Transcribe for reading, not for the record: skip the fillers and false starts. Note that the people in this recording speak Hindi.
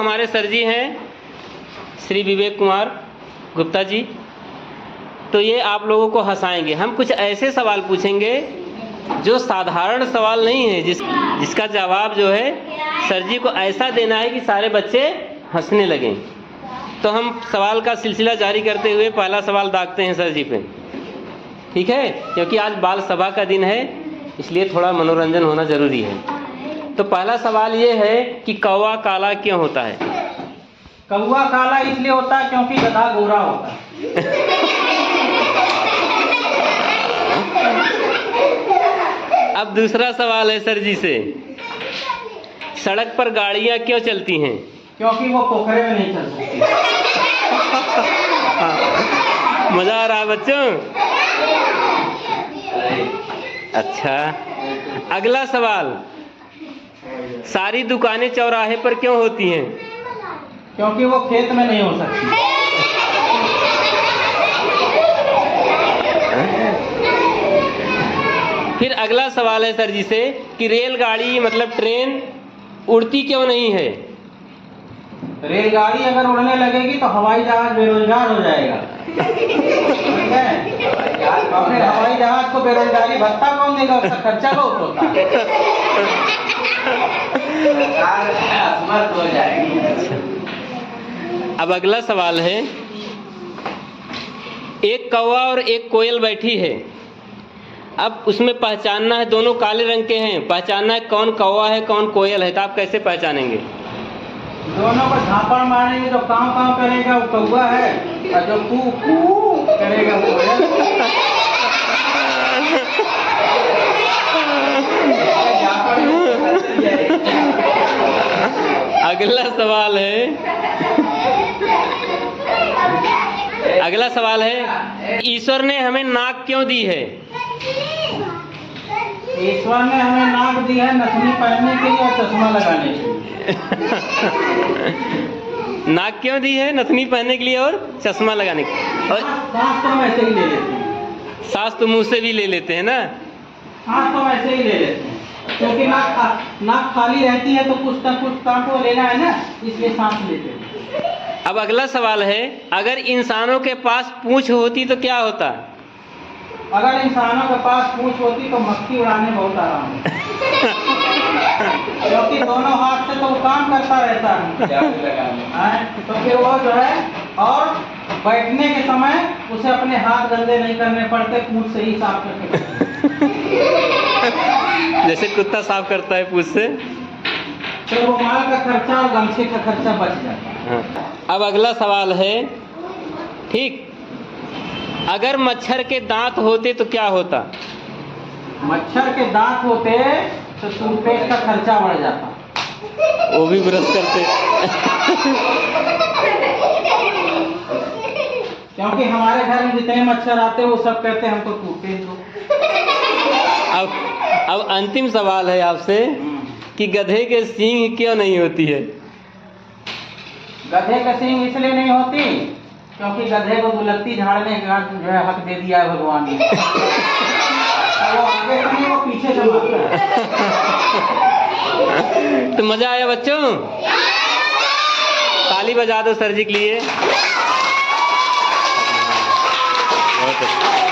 हमारे सर जी हैं श्री विवेक कुमार गुप्ता जी। तो ये आप लोगों को हंसाएंगे। हम कुछ ऐसे सवाल पूछेंगे जो साधारण सवाल नहीं है, जिसका जवाब जो है सर जी को ऐसा देना है कि सारे बच्चे हंसने लगें। तो हम सवाल का सिलसिला जारी करते हुए पहला सवाल दागते हैं सर जी पे, ठीक है? क्योंकि आज बाल सभा का दिन है, इसलिए थोड़ा मनोरंजन होना जरूरी है। तो पहला सवाल ये है कि कौवा काला क्यों होता है? कौवा काला इसलिए होता है क्योंकि गधा गोरा होता है। अब दूसरा सवाल है सर जी से, सड़क पर गाड़ियां क्यों चलती हैं? क्योंकि वो पोखरे में नहीं चल सकती। मजा आ रहा है बच्चों? अच्छा, अगला सवाल, सारी दुकानें चौराहे पर क्यों होती हैं? क्योंकि वो खेत में नहीं हो सकती। फिर अगला सवाल है सर जी से कि रेलगाड़ी मतलब ट्रेन उड़ती क्यों नहीं है? रेलगाड़ी अगर उड़ने लगेगी तो हवाई जहाज बेरोजगार हो जाएगा। ठीक है? और फिर हवाई जहाज को बेरोजगारी भत्ता कौन देगा? उसका खर्चा बहुत होता है। असमर्थ हो जाएगी। अब अगला सवाल है, एक कौवा और एक कोयल बैठी है। अब उसमें पहचानना है, दोनों काले रंग के हैं, पहचानना है कौन कौवा है कौन कोयल है। तो आप कैसे पहचानेंगे? दोनों को झापड़ मारेंगे, जो काँव काँव करेगा वो कौवा है और जो कू कू करेगा वो कोयल। अगला सवाल है, ईश्वर ने हमें नाक क्यों दी है? ईश्वर ने हमें नाक दी है नथनी पहनने के लिए और चश्मा लगाने के लिए। नाक क्यों दी है? नथनी पहनने के लिए और चश्मा लगाने के लिए। और सांस तो हम ऐसे ही ले लेते हैं। सांस तो मुंह से भी ले लेते हैं ना? सांस तो हम ऐसे ही ले लेते हैं, क्योंकि नाक खाली रहती है तो कुछ ना कुछ कांटो लेना है ना, इसलिए सांस लेते हैं। अब अगला सवाल है, अगर इंसानों के पास पूंछ होती तो क्या होता? अगर इंसानों के पास पूंछ होती तो मक्खी उड़ाने बहुत आराम है। क्योंकि दोनों हाथ से तो वो काम करता रहता है। तो फिर वो जो है, और बैठने के समय उसे अपने हाथ गंदे नहीं करने पड़ते, पूंछ से ही साफ करके। जैसे कुत्ता साफ करता है पूंछ से, तो वो माल का खर्चा और गमछे का खर्चा बच जाता है। हाँ। अब अगला सवाल है, ठीक, अगर मच्छर के दांत होते तो क्या होता? मच्छर के दांत होते तो टूथपेस्ट का खर्चा बढ़ जाता। वो भी ब्रश करते। क्योंकि हमारे घर में जितने मच्छर आते वो सब कहते हैं हमको टूथपेस्ट दो। अब अंतिम सवाल है आपसे कि गधे के सींग क्यों नहीं होती है? गधे का सींग इसलिए नहीं होती क्योंकि गधे को गुलत्ती झाड़ने का जो है हक दे दिया है भगवान ने। वो आगे से नहीं, वो पीछे से मारता है। तो मजा आया बच्चों? ताली बजा दो सर जी के लिए। बहुत अच्छा।